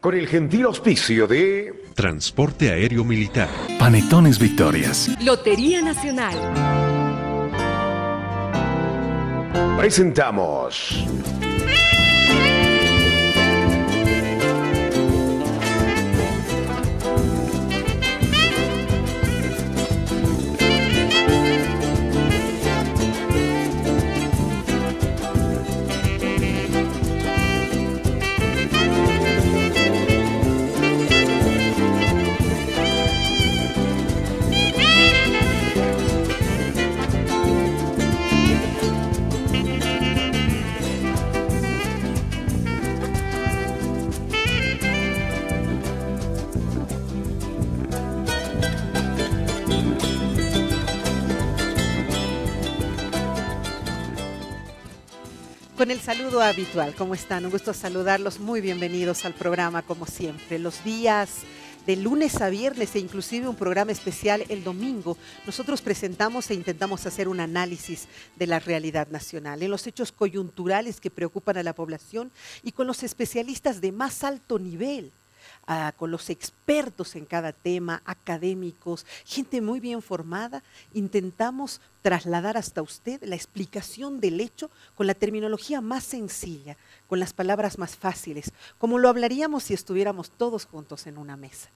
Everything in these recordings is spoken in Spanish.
con el gentil auspicio de Transporte Aéreo Militar, Panetones Victorias, Lotería Nacional. presentamos Con el saludo habitual, ¿cómo están? Un gusto saludarlos, muy bienvenidos al programa como siempre. Los días de lunes a viernes e inclusive un programa especial el domingo, nosotros presentamos e intentamos hacer un análisis de la realidad nacional, en los hechos coyunturales que preocupan a la población y con los especialistas de más alto nivel. Con los expertos en cada tema, académicos, gente muy bien formada, intentamos trasladar hasta usted la explicación del hecho con la terminología más sencilla, con las palabras más fáciles, como lo hablaríamos si estuviéramos todos juntos en una mesa.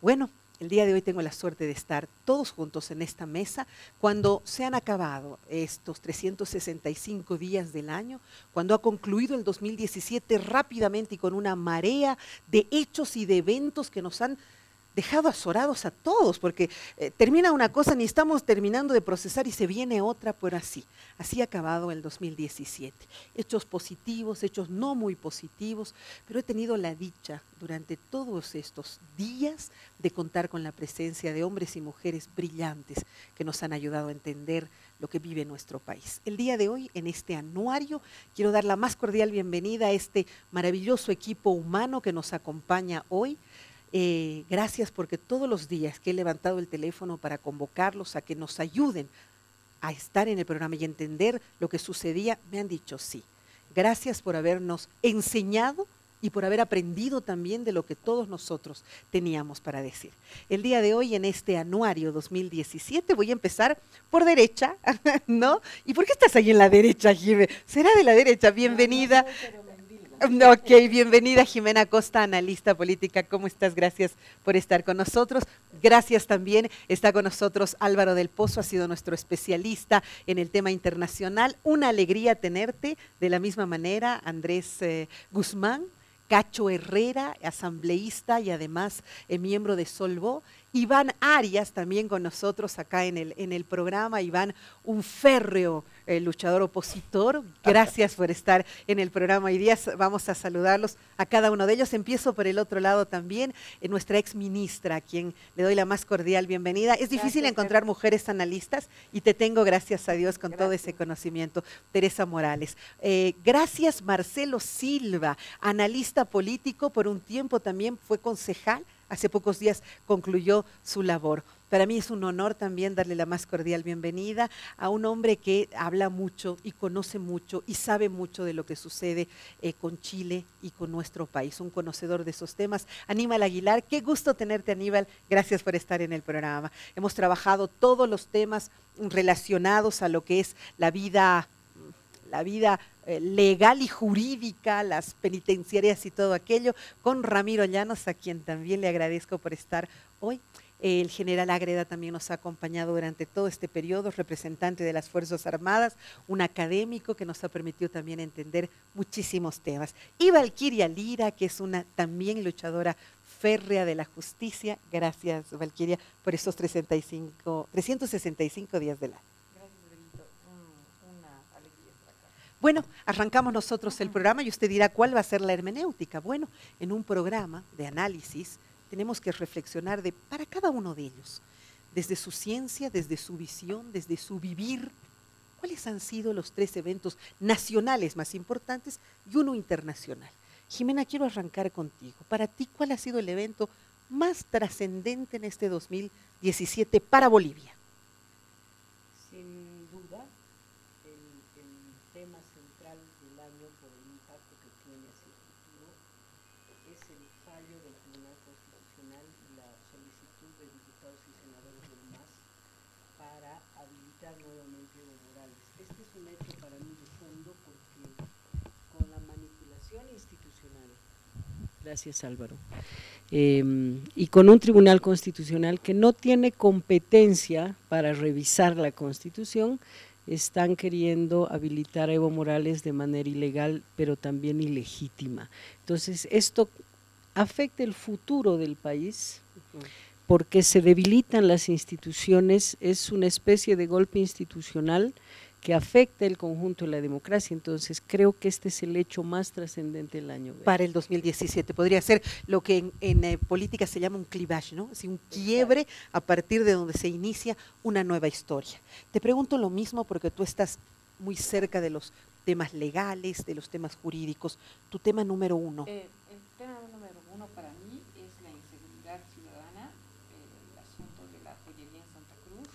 Bueno, el día de hoy tengo la suerte de estar todos juntos en esta mesa cuando se han acabado estos 365 días del año, cuando ha concluido el 2017 rápidamente y con una marea de hechos y de eventos que nos han dejado azorados a todos, porque termina una cosa, ni estamos terminando de procesar y se viene otra, pero así ha acabado el 2017. Hechos positivos, hechos no muy positivos, pero he tenido la dicha durante todos estos días de contar con la presencia de hombres y mujeres brillantes que nos han ayudado a entender lo que vive nuestro país. El día de hoy, en este anuario, quiero dar la más cordial bienvenida a este maravilloso equipo humano que nos acompaña hoy. Gracias porque todos los días que he levantado el teléfono para convocarlos a que nos ayuden a estar en el programa y entender lo que sucedía, me han dicho sí. Gracias por habernos enseñado y por haber aprendido también de lo que todos nosotros teníamos para decir. El día de hoy, en este anuario 2017, voy a empezar por derecha, ¿no? ¿Y por qué estás ahí en la derecha, Jimé? ¿Será de la derecha? Bienvenida. Ok, bienvenida Jimena Costa, analista política. ¿Cómo estás? Gracias por estar con nosotros. Gracias también, está con nosotros Álvaro del Pozo, ha sido nuestro especialista en el tema internacional. Una alegría tenerte. De la misma manera, Andrés Guzmán, Cacho Herrera, asambleísta y además miembro de Solvó. Iván Arias también con nosotros acá en el programa. Iván, un férreo luchador opositor. Gracias por estar en el programa hoy día. Vamos a saludarlos a cada uno de ellos. Empiezo por el otro lado también, nuestra ex ministra, a quien le doy la más cordial bienvenida. Es difícil encontrar mujeres analistas y te tengo, gracias a Dios, con todo ese conocimiento. Teresa Morales. Gracias Marcelo Silva, analista político, por un tiempo también fue concejal. Hace pocos días concluyó su labor. Para mí es un honor también darle la más cordial bienvenida a un hombre que habla mucho y conoce mucho y sabe mucho de lo que sucede con Chile y con nuestro país, un conocedor de esos temas. Aníbal Aguilar, qué gusto tenerte, Aníbal, gracias por estar en el programa. Hemos trabajado todos los temas relacionados a lo que es la vida legal y jurídica, las penitenciarias y todo aquello, con Ramiro Llanos, a quien también le agradezco por estar hoy. El general Ágreda también nos ha acompañado durante todo este periodo, representante de las Fuerzas Armadas, un académico que nos ha permitido también entender muchísimos temas. Y Valquiria Lira, que es una también luchadora férrea de la justicia. Gracias, Valquiria, por estos 365 días del año. Bueno, arrancamos nosotros el programa y usted dirá, ¿cuál va a ser la hermenéutica? Bueno, en un programa de análisis tenemos que reflexionar para cada uno de ellos, desde su ciencia, desde su visión, desde su vivir, cuáles han sido los 3 eventos nacionales más importantes y uno internacional. Jimena, quiero arrancar contigo. Para ti, ¿cuál ha sido el evento más trascendente en este 2017 para Bolivia? Sin duda, el tema central del año por el impacto que tiene hacia el futuro es el fallo fallo del Tribunal Constitucional y la solicitud de diputados y senadores del MAS para habilitar nuevamente Evo Morales. Este es un hecho para mí de fondo porque con la manipulación institucional, gracias Álvaro, y con un Tribunal Constitucional que no tiene competencia para revisar la Constitución, están queriendo habilitar a Evo Morales de manera ilegal, pero también ilegítima. Entonces, esto afecta el futuro del país, porque se debilitan las instituciones, es una especie de golpe institucional que afecta el conjunto de la democracia. Entonces creo que este es el hecho más trascendente del año 20. Para el 2017 podría ser lo que en política se llama un clivage, ¿no? Así un quiebre a partir de donde se inicia una nueva historia. Te pregunto lo mismo porque tú estás muy cerca de los temas legales, de los temas jurídicos. Tu tema número uno. El tema número uno para mí es la inseguridad ciudadana, el asunto de la joyería en Santa Cruz.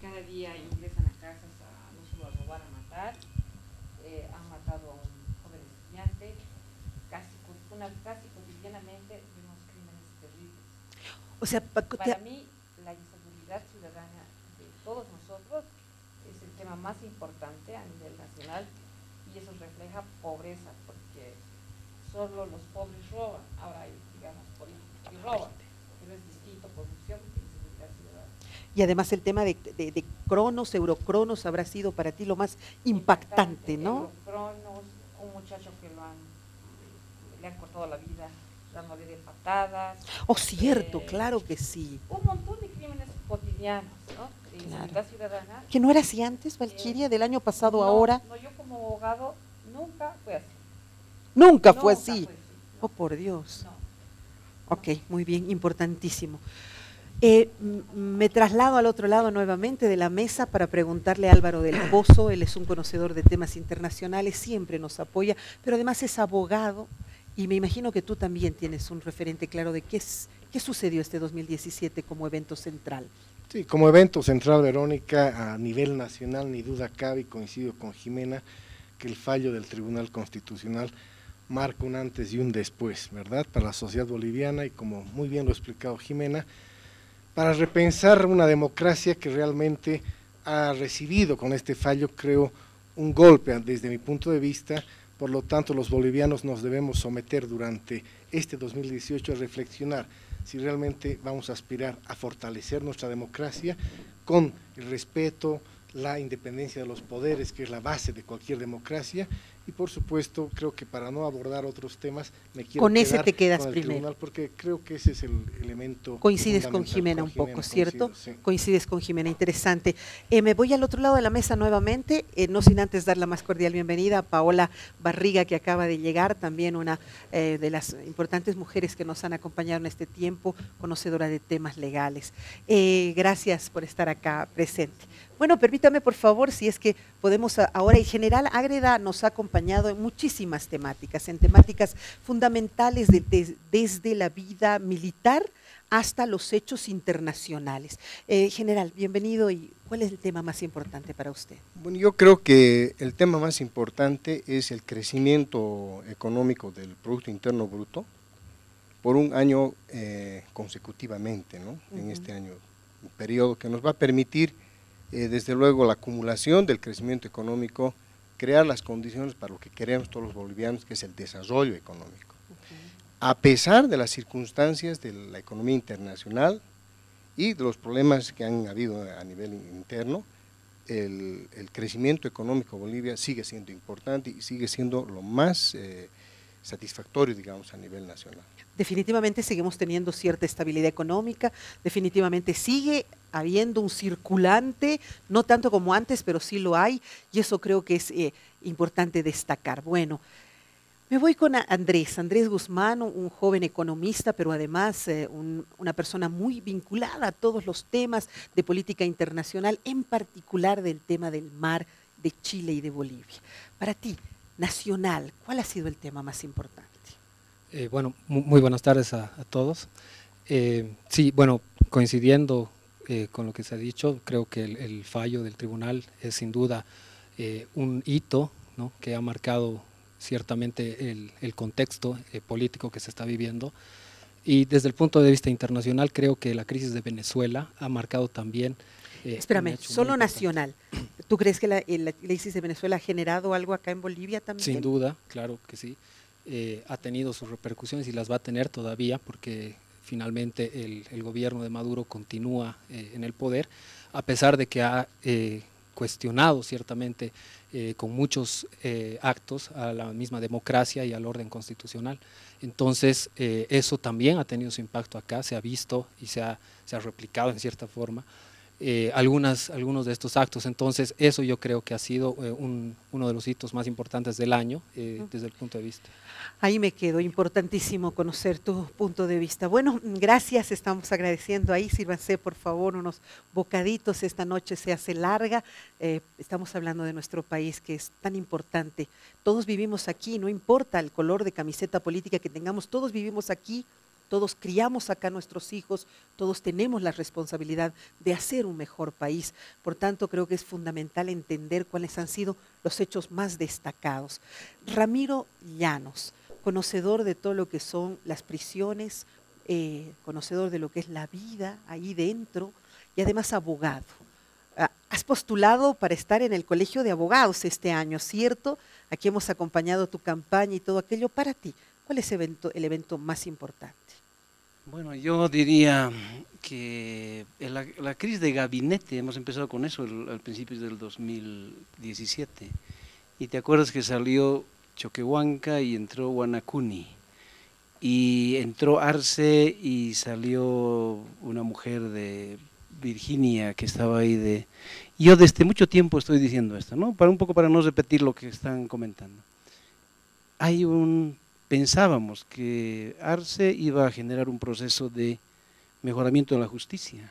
Cada día ingresan a casas no solo a robar, a matar. Han matado a un joven estudiante. Casi cotidianamente vemos crímenes terribles. O sea, para mí la inseguridad ciudadana de todos nosotros es el tema más importante a nivel nacional y eso refleja pobreza porque solo los pobres roban. Ahora hay, digamos, políticos que roban, pero es distinto corrupción que inseguridad ciudadana. Y además el tema de Cronos, Eurocronos habrá sido para ti lo más impactante, ¿no? Eurocronos, un muchacho que le han cortado la vida dándole de patadas. Oh, cierto, claro que sí. Un montón de crímenes cotidianos, ¿no? De inseguridad ciudadana. ¿Que no era así antes, Valchiria, del año pasado no, ahora? No, yo como abogado nunca fue así. Nunca fue así. No. Oh, por Dios. No. Ok, muy bien, importantísimo. Me traslado al otro lado nuevamente de la mesa para preguntarle a Álvaro del Pozo. Él es un conocedor de temas internacionales, siempre nos apoya, pero además es abogado y me imagino que tú también tienes un referente claro de qué sucedió este 2017 como evento central. Sí, como evento central, Verónica, a nivel nacional, ni duda cabe, y coincido con Jimena, que el fallo del Tribunal Constitucional marca un antes y un después, ¿verdad?, para la sociedad boliviana y, como muy bien lo ha explicado Jimena, para repensar una democracia que realmente ha recibido con este fallo, creo, un golpe desde mi punto de vista. Por lo tanto, los bolivianos nos debemos someter durante este 2018 a reflexionar si realmente vamos a aspirar a fortalecer nuestra democracia con el respeto, la independencia de los poderes, que es la base de cualquier democracia, y por supuesto, creo que para no abordar otros temas, me quiero con ese quedar te quedas con el primero. tribunal, porque creo que ese es el elemento. Coincides con Jimena un poco, ¿cierto? Sí. Coincides con Jimena, interesante. Me voy al otro lado de la mesa nuevamente, no sin antes dar la más cordial bienvenida a Paola Barriga, que acaba de llegar, también una de las importantes mujeres que nos han acompañado en este tiempo, conocedora de temas legales. Gracias por estar acá presente. Bueno, permítame por favor, si es que podemos ahora, el general Ágreda nos ha acompañado en muchísimas temáticas, en temáticas fundamentales desde la vida militar hasta los hechos internacionales. General, bienvenido, y ¿cuál es el tema más importante para usted? Bueno, yo creo que el tema más importante es el crecimiento económico del Producto Interno Bruto por un año consecutivamente, ¿no? En este año, un periodo que nos va a permitir desde luego la acumulación del crecimiento económico, crear las condiciones para lo que queremos todos los bolivianos, que es el desarrollo económico. A pesar de las circunstancias de la economía internacional y de los problemas que han habido a nivel interno, el crecimiento económico de Bolivia sigue siendo importante y sigue siendo lo más satisfactorio, digamos, a nivel nacional. Definitivamente seguimos teniendo cierta estabilidad económica, definitivamente sigue habiendo un circulante, no tanto como antes, pero sí lo hay, y eso creo que es importante destacar. Bueno, me voy con Andrés Guzmán, un joven economista, pero además una persona muy vinculada a todos los temas de política internacional, en particular del tema del mar de Chile y de Bolivia. Para ti, nacional, ¿cuál ha sido el tema más importante? Bueno, muy buenas tardes a todos. Sí, bueno, coincidiendo con lo que se ha dicho, creo que el fallo del tribunal es sin duda un hito, ¿no?, que ha marcado ciertamente el contexto político que se está viviendo. Y desde el punto de vista internacional, creo que la crisis de Venezuela ha marcado también… Espérame, solo nacional. ¿Tú crees que la crisis de Venezuela ha generado algo acá en Bolivia también? Sin duda, claro que sí. Ha tenido sus repercusiones y las va a tener todavía, porque finalmente el gobierno de Maduro continúa en el poder, a pesar de que ha cuestionado ciertamente con muchos actos a la misma democracia y al orden constitucional. Entonces, eso también ha tenido su impacto acá, se ha visto y se ha replicado en cierta forma algunos de estos actos. Entonces, eso yo creo que ha sido uno de los hitos más importantes del año desde el punto de vista. Ahí me quedo, importantísimo conocer tu punto de vista. Bueno, gracias, estamos agradeciendo ahí, sírvanse por favor unos bocaditos, esta noche se hace larga, estamos hablando de nuestro país que es tan importante, todos vivimos aquí, no importa el color de camiseta política que tengamos, todos vivimos aquí, todos criamos acá a nuestros hijos, todos tenemos la responsabilidad de hacer un mejor país. Por tanto, creo que es fundamental entender cuáles han sido los hechos más destacados. Ramiro Llanos, conocedor de todo lo que son las prisiones, conocedor de lo que es la vida ahí dentro y además abogado. Has postulado para estar en el Colegio de Abogados este año, ¿cierto? Aquí hemos acompañado tu campaña y todo aquello. Para ti, ¿cuál es el evento más importante? Bueno, yo diría que la crisis de gabinete, hemos empezado con eso al principio del 2017, y te acuerdas que salió Choquehuanca y entró Guanacuni, y entró Arce y salió una mujer de Virginia que estaba ahí Yo desde mucho tiempo estoy diciendo esto, ¿no? Un poco para no repetir lo que están comentando. Pensábamos que Arce iba a generar un proceso de mejoramiento de la justicia.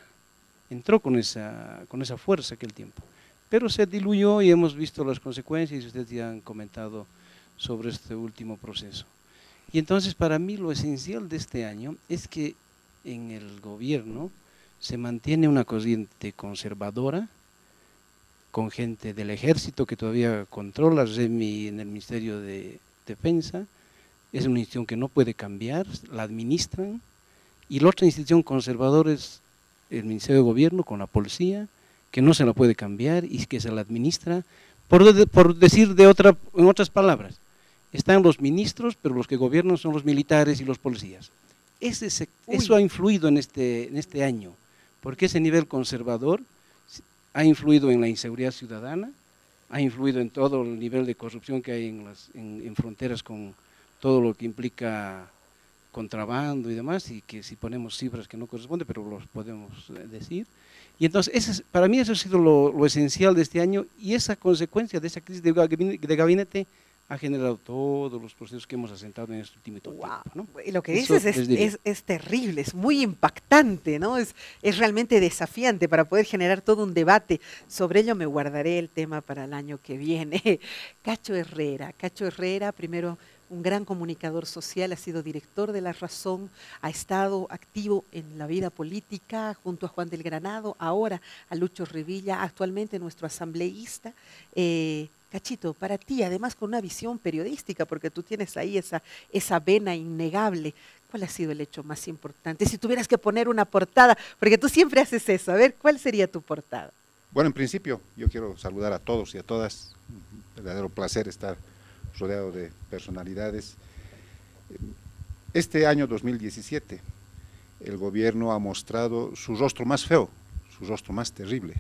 Entró con esa fuerza aquel tiempo, pero se diluyó y hemos visto las consecuencias y ustedes ya han comentado sobre este último proceso. Y entonces para mí lo esencial de este año es que en el gobierno se mantiene una corriente conservadora, con gente del ejército que todavía controla REMI en el Ministerio de Defensa. Es una institución que no puede cambiar, la administran, y la otra institución conservadora es el Ministerio de Gobierno con la policía, que no se la puede cambiar y que se la administra, por decir en otras palabras, están los ministros, pero los que gobiernan son los militares y los policías. Eso ha influido en este año, porque ese nivel conservador ha influido en la inseguridad ciudadana, ha influido en todo el nivel de corrupción que hay en fronteras con todo lo que implica contrabando y demás, y que si ponemos cifras que no corresponden, pero los podemos decir. Y entonces, para mí eso ha sido lo esencial de este año, y esa consecuencia de esa crisis de gabinete ha generado todos los procesos que hemos asentado en este último tiempo, ¿no? Y lo que dices es terrible, es muy impactante, ¿no? Es realmente desafiante para poder generar todo un debate. Sobre ello me guardaré el tema para el año que viene. Cacho Herrera, primero un gran comunicador social, ha sido director de La Razón, ha estado activo en la vida política junto a Juan del Granado, ahora a Lucho Revilla, actualmente nuestro asambleísta. Cachito, para ti, además con una visión periodística, porque tú tienes ahí esa vena innegable, ¿cuál ha sido el hecho más importante? Si tuvieras que poner una portada, porque tú siempre haces eso, a ver, ¿cuál sería tu portada? Bueno, en principio, yo quiero saludar a todos y a todas. Un verdadero placer estar rodeado de personalidades. Este año 2017, el gobierno ha mostrado su rostro más feo, su rostro más terrible,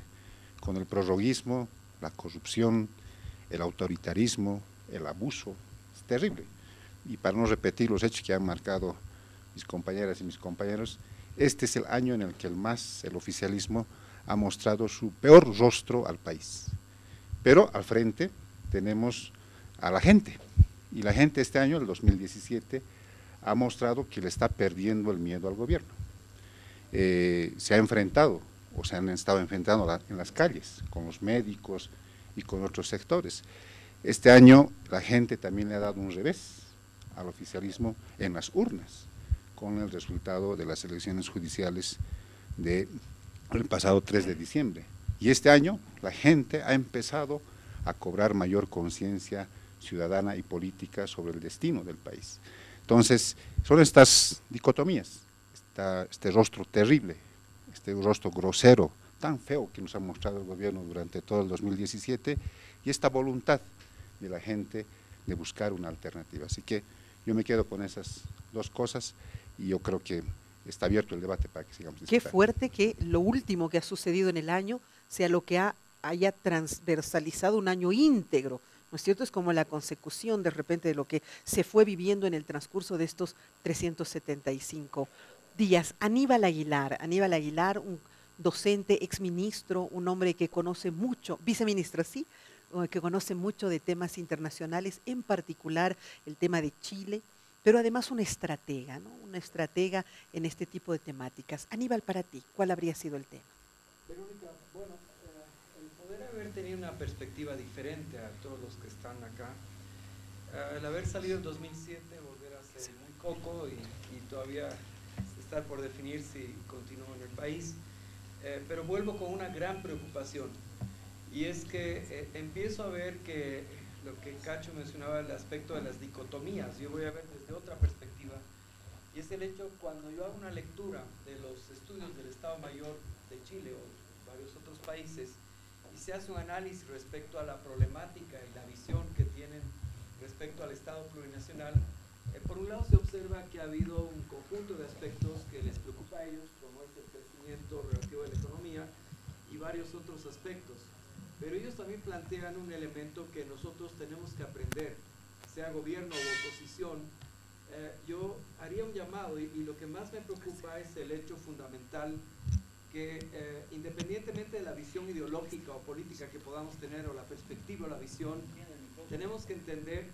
con el prorroguismo, la corrupción, el autoritarismo, el abuso. Es terrible. Y para no repetir los hechos que han marcado mis compañeras y mis compañeros, este es el año en el que el oficialismo ha mostrado su peor rostro al país. Pero al frente tenemos a la gente, y la gente este año, el 2017, ha mostrado que le está perdiendo el miedo al gobierno. Se ha enfrentado, o se han estado enfrentando en las calles, con los médicos y con otros sectores. Este año la gente también le ha dado un revés al oficialismo en las urnas, con el resultado de las elecciones judiciales del pasado 3 de diciembre. Y este año la gente ha empezado a cobrar mayor conciencia ciudadana y política sobre el destino del país. Entonces, son estas dicotomías, este rostro terrible, este rostro grosero, tan feo que nos ha mostrado el gobierno durante todo el 2017, y esta voluntad de la gente de buscar una alternativa. Así que yo me quedo con esas dos cosas y yo creo que está abierto el debate para que sigamos discutiendo. Qué fuerte que lo último que ha sucedido en el año sea lo que haya transversalizado un año íntegro, ¿no es cierto? Es como la consecución de repente de lo que se fue viviendo en el transcurso de estos 375 días. Aníbal Aguilar, un docente, exministro, un hombre que conoce mucho, viceministro, sí, que conoce mucho de temas internacionales, en particular el tema de Chile, pero además una estratega, ¿no? Una estratega en este tipo de temáticas. Aníbal, para ti, ¿cuál habría sido el tema? Verónica, bueno, el poder haber tenido una perspectiva diferente a todos los que están acá, el haber salido en 2007, volver a ser muy coco y todavía estar por definir si continúo en el país, pero vuelvo con una gran preocupación, y es que empiezo a ver que lo que Cacho mencionaba, el aspecto de las dicotomías, yo voy a ver desde otra perspectiva, y es el hecho cuando yo hago una lectura de los estudios del Estado Mayor de Chile o varios otros países, y se hace un análisis respecto a la problemática y la visión que tienen respecto al Estado plurinacional. Por un lado se observa que ha habido un conjunto de aspectos que les preocupa a ellos, como es el crecimiento relativo de la economía y varios otros aspectos. Pero ellos también plantean un elemento que nosotros tenemos que aprender, sea gobierno o oposición. Yo haría un llamado, y lo que más me preocupa es el hecho fundamental que independientemente de la visión ideológica o política que podamos tener, o la perspectiva o la visión, tenemos que entender.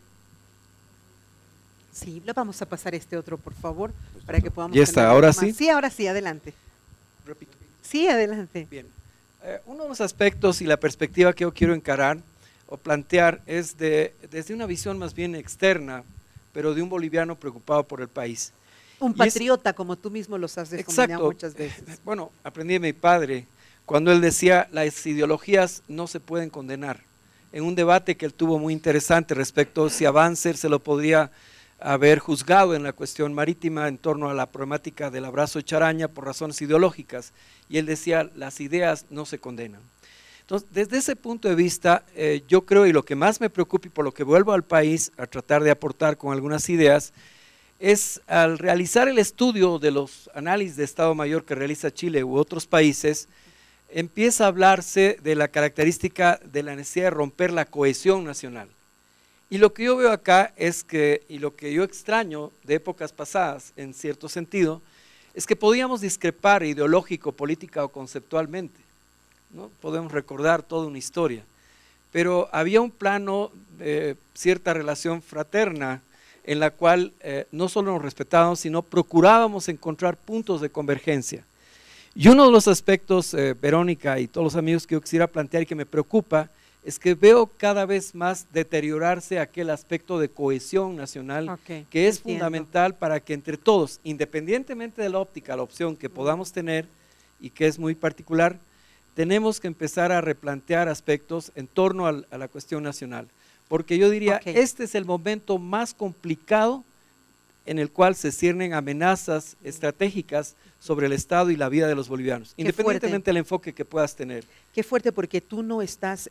Sí, le vamos a pasar este otro, por favor, para que podamos... ¿Ya está? tener ¿Ahora más. sí? Sí, ahora sí, adelante. Repito. Sí, adelante. Bien. Uno de los aspectos y la perspectiva que yo quiero encarar o plantear es desde una visión más bien externa, pero de un boliviano preocupado por el país. Un patriota, como tú mismo los has denominado muchas veces. Bueno, aprendí de mi padre cuando él decía, las ideologías no se pueden condenar. En un debate que él tuvo muy interesante respecto a si a Banzer se lo podría haber juzgado en la cuestión marítima en torno a la problemática del abrazo de Charaña por razones ideológicas, y él decía, las ideas no se condenan. Entonces, desde ese punto de vista, yo creo, y lo que más me preocupa y por lo que vuelvo al país a tratar de aportar con algunas ideas, es al realizar el estudio de los análisis de Estado Mayor que realiza Chile u otros países, empieza a hablarse de la característica de la necesidad de romper la cohesión nacional. Y lo que yo veo acá es que, y lo que yo extraño de épocas pasadas, en cierto sentido, es que podíamos discrepar ideológico, política o conceptualmente, ¿no? Podemos recordar toda una historia, pero había un plano de cierta relación fraterna en la cual no solo nos respetábamos, sino procurábamos encontrar puntos de convergencia. Y uno de los aspectos, Verónica y todos los amigos, que yo quisiera plantear y que me preocupa, es que veo cada vez más deteriorarse aquel aspecto de cohesión nacional, que es fundamental para que entre todos, independientemente de la óptica, la opción que podamos tener y que es muy particular, tenemos que empezar a replantear aspectos en torno a la cuestión nacional. Porque yo diría, este es el momento más complicado en el cual se ciernen amenazas estratégicas sobre el Estado y la vida de los bolivianos, independientemente del enfoque que puedas tener. Qué fuerte, porque tú no estás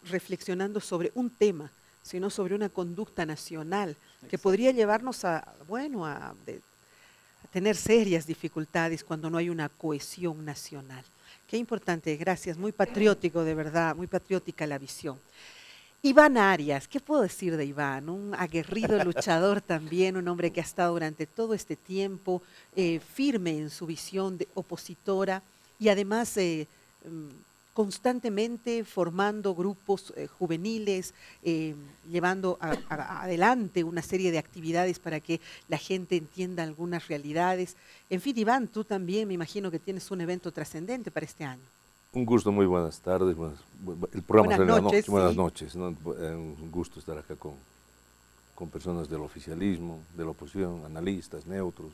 reflexionando sobre un tema, sino sobre una conducta nacional que podría llevarnos a tener serias dificultades cuando no hay una cohesión nacional. Qué importante, gracias, muy patriótico, de verdad, muy patriótica la visión. Iván Arias, ¿qué puedo decir de Iván? Un aguerrido luchador también, un hombre que ha estado durante todo este tiempo firme en su visión de opositora y además constantemente formando grupos juveniles, llevando adelante una serie de actividades para que la gente entienda algunas realidades. En fin, Iván, tú también me imagino que tienes un evento trascendente para este año. Un gusto, muy buenas tardes. El programa buenas noches. ¿No? Un gusto estar acá con personas del oficialismo, de la oposición, analistas, neutros.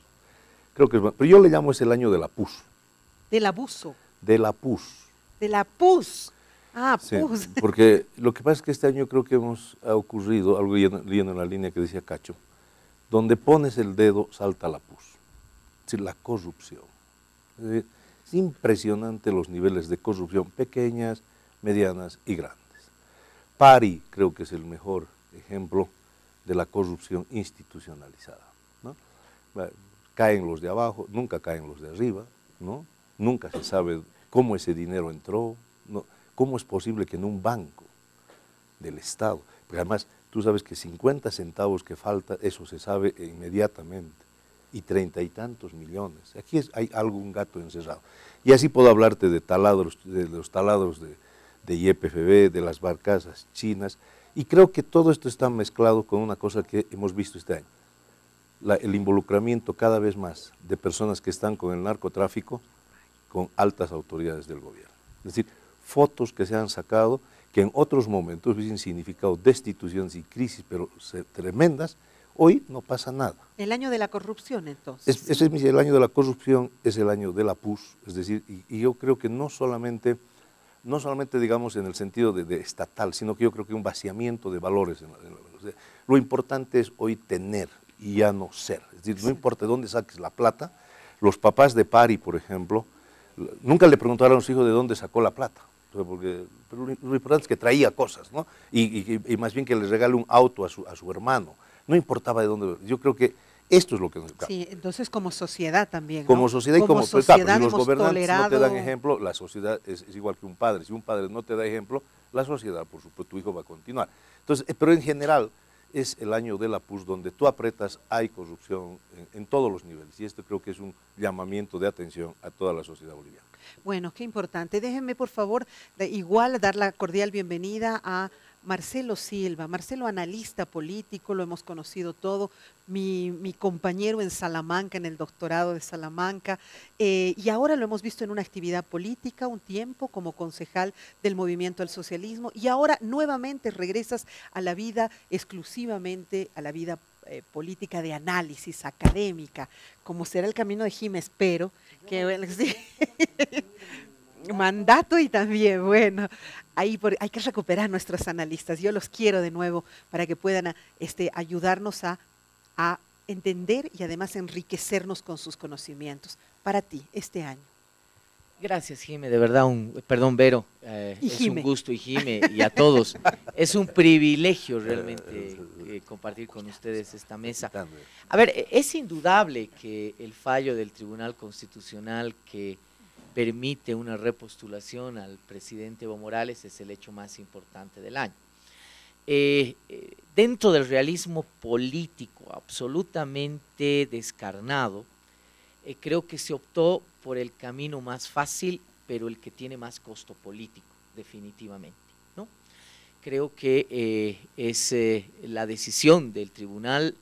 Creo que es bueno. Pero yo le llamo es el año del abuso. Del abuso. Del abuso. De la PUS. Ah, Sí, pus. porque lo que pasa es que este año creo que ha ocurrido algo leyendo en la línea que decía Cacho, donde pones el dedo salta la pus, es decir, la corrupción. Es decir, es impresionante los niveles de corrupción, pequeñas, medianas y grandes. Pari creo que es el mejor ejemplo de la corrupción institucionalizada, ¿no? Caen los de abajo, nunca caen los de arriba, ¿no? Nunca se sabe cómo ese dinero entró, ¿no? ¿Cómo es posible que en un banco del Estado, porque además tú sabes que 50 centavos que falta, eso se sabe inmediatamente, y 30 y tantos millones, aquí hay algún gato encerrado. Y así puedo hablarte de taladros, de los taladros de YPFB, de las barcazas chinas, y creo que todo esto está mezclado con una cosa que hemos visto este año, el involucramiento cada vez más de personas que están con el narcotráfico con altas autoridades del gobierno. Es decir, fotos que se han sacado que en otros momentos hubiesen significado destituciones y crisis, pero tremendas, hoy no pasa nada. El año de la corrupción, entonces. El año de la corrupción es el año de la PUS, es decir, y yo creo que no solamente digamos en el sentido de estatal, sino que yo creo que un vaciamiento de valores. Lo importante es hoy tener y ya no ser, es decir, no importa de dónde saques la plata, los papás de Pari, por ejemplo, nunca le preguntaron a su hijo de dónde sacó la plata, pero lo importante es que traía cosas, ¿no? Y más bien que le regale un auto a su hermano, no importaba de dónde, yo creo que esto es lo que nos escapa. Sí, entonces como sociedad también, ¿no? Como sociedad y como sociedad si los gobernantes tolerado... no te dan ejemplo, la sociedad es igual que un padre. Si un padre no te da ejemplo, la sociedad, por supuesto, tu hijo va a continuar. Entonces, pero en general es el año de la PUS donde tú apretas, hay corrupción en todos los niveles. Y esto creo que es un llamamiento de atención a toda la sociedad boliviana. Bueno, qué importante. Déjenme, por favor, igual dar la cordial bienvenida a Marcelo Silva. Marcelo, analista político, lo hemos conocido todo, mi compañero en Salamanca, en el doctorado de Salamanca, y ahora lo hemos visto en una actividad política un tiempo como concejal del Movimiento al Socialismo, y ahora nuevamente regresas a la vida exclusivamente, a la vida política de análisis académica, como será el camino de Jim, espero, que bueno, sí. Mandato y también, bueno, hay que recuperar nuestros analistas, yo los quiero de nuevo para que puedan ayudarnos a entender y además enriquecernos con sus conocimientos. Para ti, este año. Gracias, Jime, de verdad, perdón, Vero, es un gusto, y Jime, y a todos, es un privilegio realmente compartir con ustedes esta mesa. A ver, es indudable que el fallo del Tribunal Constitucional que permite una repostulación al presidente Evo Morales es el hecho más importante del año. Dentro del realismo político absolutamente descarnado, creo que se optó por el camino más fácil, pero el que tiene más costo político, definitivamente, ¿no? Creo que la decisión del tribunal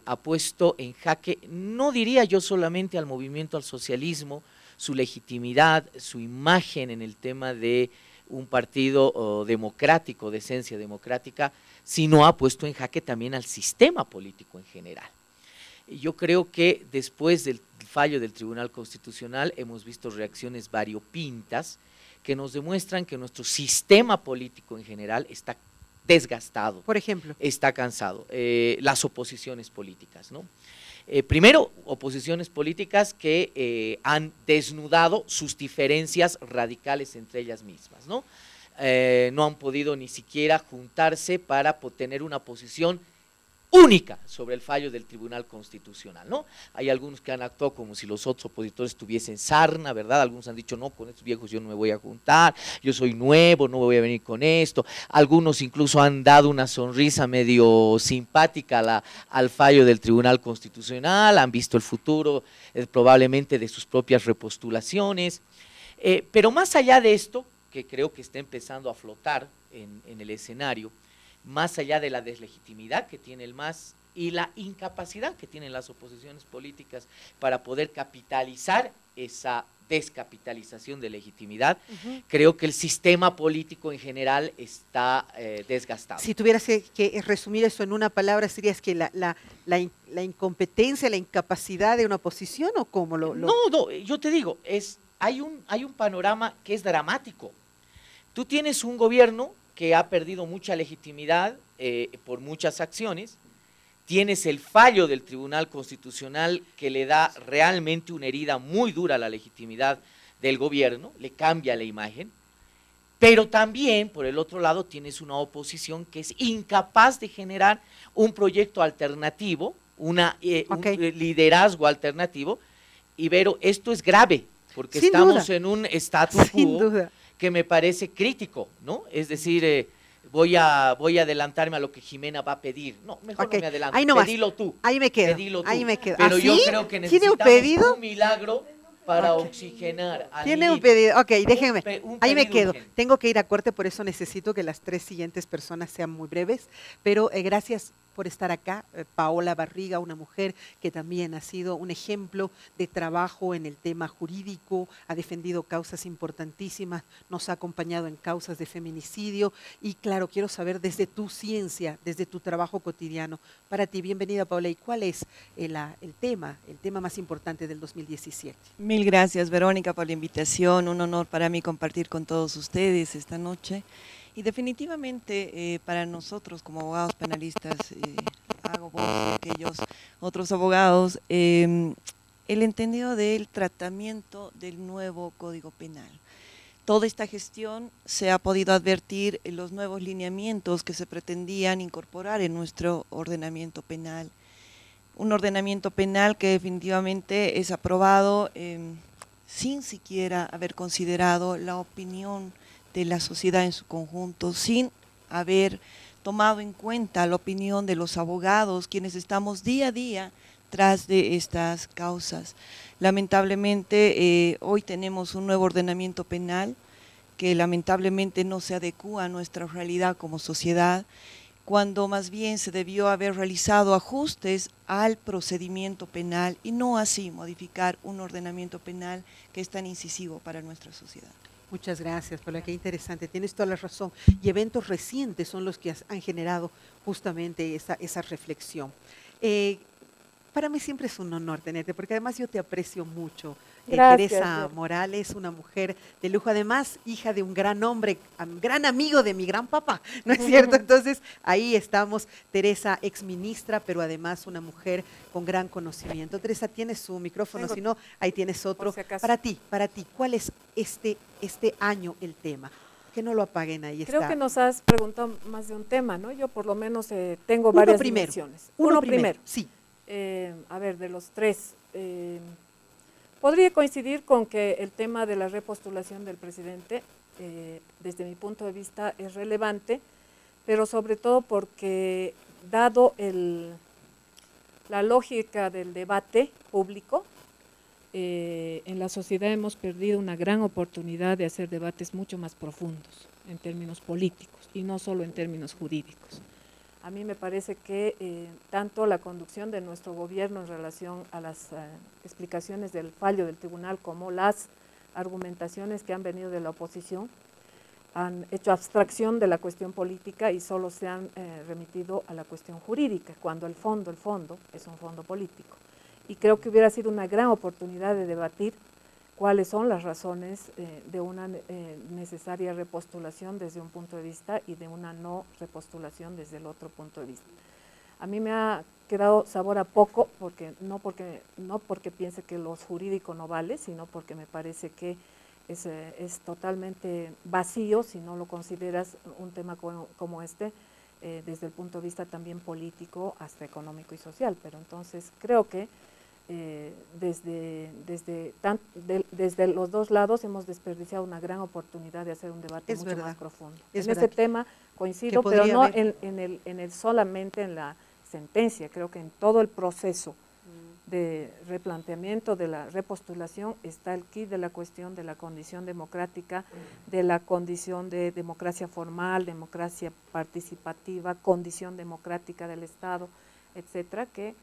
ha puesto en jaque, no diría yo solamente al movimiento al socialismo, su legitimidad, su imagen en el tema de un partido democrático, de esencia democrática, sino ha puesto en jaque también al sistema político en general. Yo creo que después del fallo del Tribunal Constitucional hemos visto reacciones variopintas que nos demuestran que nuestro sistema político en general está desgastado. Por ejemplo. Está cansado. Las oposiciones políticas, ¿no? Primero, oposiciones políticas que han desnudado sus diferencias radicales entre ellas mismas, ¿no? No han podido ni siquiera juntarse para tener una posición única sobre el fallo del Tribunal Constitucional, ¿no? Hay algunos que han actuado como si los otros opositores tuviesen sarna, ¿verdad? Algunos han dicho, no, con estos viejos yo no me voy a juntar, yo soy nuevo, no voy a venir con esto. Algunos incluso han dado una sonrisa medio simpática al fallo del Tribunal Constitucional, han visto el futuro probablemente de sus propias repostulaciones. Pero más allá de esto, que creo que está empezando a flotar en el escenario, más allá de la deslegitimidad que tiene el MAS y la incapacidad que tienen las oposiciones políticas para poder capitalizar esa descapitalización de legitimidad, creo que el sistema político en general está desgastado. Si tuvieras que resumir eso en una palabra, ¿serías que la incompetencia, la incapacidad de una oposición o cómo lo...? No, yo te digo, hay un panorama que es dramático, Tú tienes un gobierno que ha perdido mucha legitimidad por muchas acciones, tienes el fallo del Tribunal Constitucional que le da realmente una herida muy dura a la legitimidad del gobierno, le cambia la imagen, pero también, por el otro lado, tienes una oposición que es incapaz de generar un proyecto alternativo, un liderazgo alternativo, y Vero, esto es grave, porque Sin estamos duda. en un status quo que me parece crítico, ¿no? Es decir, voy a adelantarme a lo que Jimena va a pedir. No, mejor no me adelanto, ahí no pedilo tú. Ahí me quedo, pedilo tú. ahí me quedo. Pero yo ¿Así? creo que ¿Tiene un necesitamos pedido? un milagro para oxigenar. Tiene un pedido, ok, déjenme, un ahí me pedido quedo. urgente. Tengo que ir a corte, por eso necesito que las 3 siguientes personas sean muy breves, pero gracias por estar acá. Paola Barriga, una mujer que también ha sido un ejemplo de trabajo en el tema jurídico, ha defendido causas importantísimas, nos ha acompañado en causas de feminicidio y claro, quiero saber desde tu ciencia, desde tu trabajo cotidiano, para ti, bienvenida Paola, ¿y cuál es el tema más importante del 2017? Mil gracias Verónica por la invitación, un honor para mí compartir con todos ustedes esta noche. Y definitivamente para nosotros como abogados penalistas, hago voz de aquellos otros abogados, el entendido del tratamiento del nuevo Código Penal. Toda esta gestión se ha podido advertir en los nuevos lineamientos que se pretendían incorporar en nuestro ordenamiento penal. Un ordenamiento penal que definitivamente es aprobado sin siquiera haber considerado la opinión de la sociedad en su conjunto, sin haber tomado en cuenta la opinión de los abogados, quienes estamos día a día tras de estas causas. Lamentablemente, hoy tenemos un nuevo ordenamiento penal que lamentablemente no se adecúa a nuestra realidad como sociedad, cuando más bien se debió haber realizado ajustes al procedimiento penal y no así modificar un ordenamiento penal que es tan incisivo para nuestra sociedad. Muchas gracias, Paola, qué interesante, tienes toda la razón. Y eventos recientes son los que han generado justamente esa reflexión. Para mí siempre es un honor tenerte, porque además yo te aprecio mucho. Teresa Morales, una mujer de lujo, además hija de un gran hombre, gran amigo de mi gran papá, ¿no es cierto? Entonces ahí estamos, Teresa, exministra, pero además una mujer con gran conocimiento. Teresa, tienes su micrófono, si no, ahí tienes otro. Si para ti, ¿cuál es este año el tema? Que no lo apaguen, ahí está. Creo que nos has preguntado más de un tema, ¿no? Yo por lo menos tengo varias dimensiones. Uno primero, sí. A ver, de los 3, podría coincidir con que el tema de la repostulación del presidente, desde mi punto de vista, es relevante, pero sobre todo porque, dado la lógica del debate público, en la sociedad hemos perdido una gran oportunidad de hacer debates mucho más profundos en términos políticos y no solo en términos jurídicos. A mí me parece que tanto la conducción de nuestro gobierno en relación a las explicaciones del fallo del tribunal como las argumentaciones que han venido de la oposición han hecho abstracción de la cuestión política y solo se han remitido a la cuestión jurídica, cuando el fondo es un fondo político. Y creo que hubiera sido una gran oportunidad de debatir cuáles son las razones de una necesaria repostulación desde un punto de vista y de una no repostulación desde el otro punto de vista. A mí me ha quedado sabor a poco, no porque piense que lo jurídico no vale, sino porque me parece que es totalmente vacío si no lo consideras un tema como este, desde el punto de vista también político hasta económico y social. Pero entonces creo que desde los dos lados hemos desperdiciado una gran oportunidad de hacer un debate mucho más profundo. En ese tema coincido, pero no solamente en la sentencia. Creo que en todo el proceso de replanteamiento de la repostulación está el quid de la cuestión de la condición democrática, de la condición de democracia formal, democracia participativa, condición democrática del Estado, etcétera, que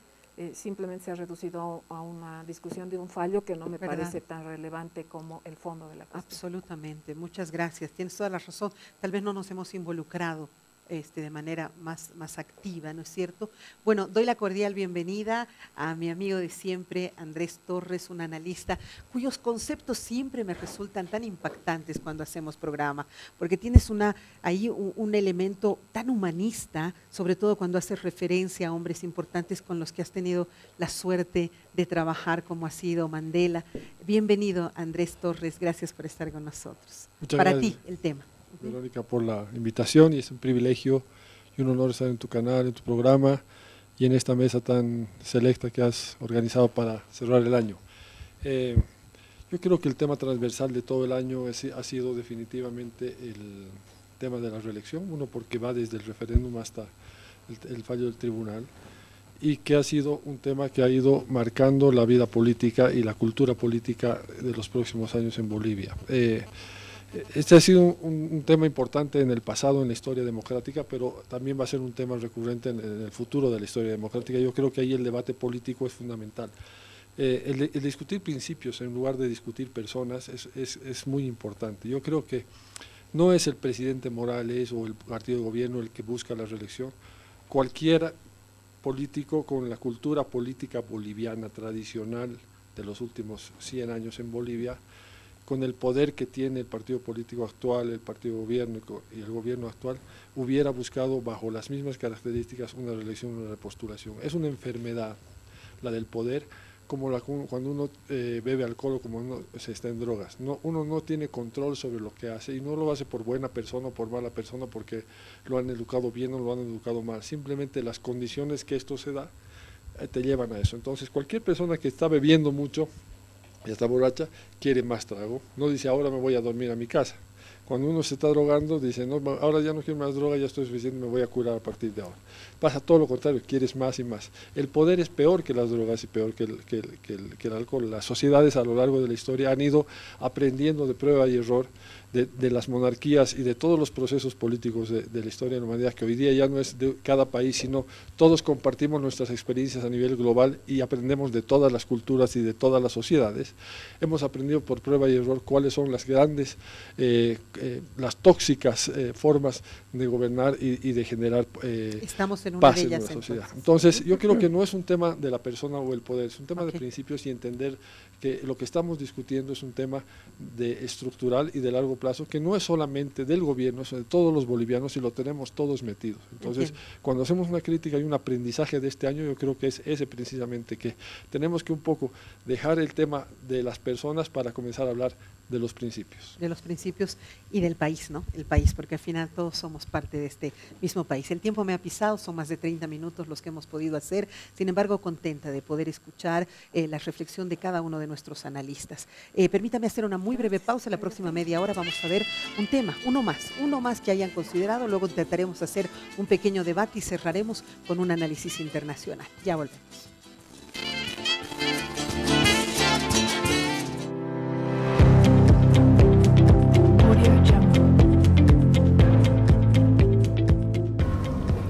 simplemente se ha reducido a una discusión de un fallo que no me parece tan relevante como el fondo de la cuestión. Absolutamente, muchas gracias, tienes toda la razón, tal vez no nos hemos involucrado de manera más activa, ¿no es cierto? Bueno, doy la cordial bienvenida a mi amigo de siempre, Andrés Torres, un analista cuyos conceptos siempre me resultan tan impactantes cuando hacemos programa, porque tienes ahí un elemento tan humanista, sobre todo cuando haces referencia a hombres importantes con los que has tenido la suerte de trabajar, como ha sido Mandela. Bienvenido, Andrés Torres, gracias por estar con nosotros. Muchas Para gracias, ti, el tema. Verónica, por la invitación, y es un privilegio y un honor estar en tu canal, en tu programa y en esta mesa tan selecta que has organizado para cerrar el año. Yo creo que el tema transversal de todo el año ha sido definitivamente el tema de la reelección, uno porque va desde el referéndum hasta el fallo del tribunal, y que ha sido un tema que ha ido marcando la vida política y la cultura política de los próximos años en Bolivia. Este ha sido un tema importante en el pasado, en la historia democrática, pero también va a ser un tema recurrente en el futuro de la historia democrática. Yo creo que ahí el debate político es fundamental. El discutir principios en lugar de discutir personas es muy importante. Yo creo que no es el presidente Morales o el partido de gobierno el que busca la reelección. Cualquier político con la cultura política boliviana tradicional de los últimos 100 años en Bolivia, con el poder que tiene el partido político actual, el partido de gobierno y el gobierno actual, hubiera buscado bajo las mismas características una reelección, una repostulación. Es una enfermedad, la del poder, como cuando uno bebe alcohol o como uno se está en drogas. Uno no tiene control sobre lo que hace, y no lo hace por buena persona o por mala persona porque lo han educado bien o lo han educado mal. Simplemente las condiciones que esto se da te llevan a eso. Entonces cualquier persona que está bebiendo mucho y está borracha, quiere más trago, no dice ahora me voy a dormir a mi casa. Cuando uno se está drogando, dice no, ahora ya no quiero más droga, ya estoy suficiente, me voy a curar a partir de ahora. Pasa todo lo contrario, quieres más y más. El poder es peor que las drogas y peor que el alcohol. Las sociedades a lo largo de la historia han ido aprendiendo de prueba y error de las monarquías y de todos los procesos políticos de la historia de la humanidad, que hoy día ya no es de cada país, sino todos compartimos nuestras experiencias a nivel global y aprendemos de todas las culturas y de todas las sociedades. Hemos aprendido por prueba y error cuáles son las grandes, las tóxicas formas de gobernar y de generar Estamos en una paz de en ellas, una sociedad. entonces. Entonces, yo creo que no es un tema de la persona o el poder, es un tema de principios, y entender que lo que estamos discutiendo es un tema estructural y de largo plazo, que no es solamente del gobierno, es de todos los bolivianos, y lo tenemos todos metidos. Entonces, cuando hacemos una crítica y un aprendizaje de este año, yo creo que es ese precisamente, que tenemos que un poco dejar el tema de las personas para comenzar a hablar de los principios. De los principios y del país, ¿no? El país, porque al final todos somos parte de este mismo país. El tiempo me ha pisado, son más de 30 minutos los que hemos podido hacer, sin embargo contenta de poder escuchar la reflexión de cada uno de nuestros analistas. Permítame hacer una muy breve pausa, la próxima media hora vamos a ver un tema, uno más que hayan considerado, luego trataremos de hacer un pequeño debate y cerraremos con un análisis internacional. Ya volvemos.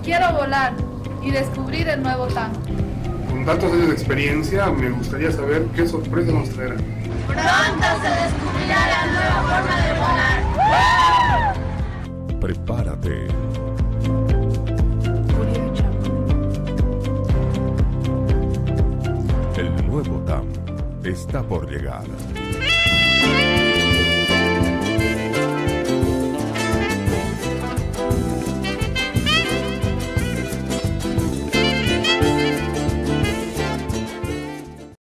Quiero volar y descubrir el nuevo TAM. Con tantos años de experiencia, me gustaría saber qué sorpresa nos traerá. Pronto se descubrirá la nueva forma de volar. Prepárate. El nuevo TAM está por llegar.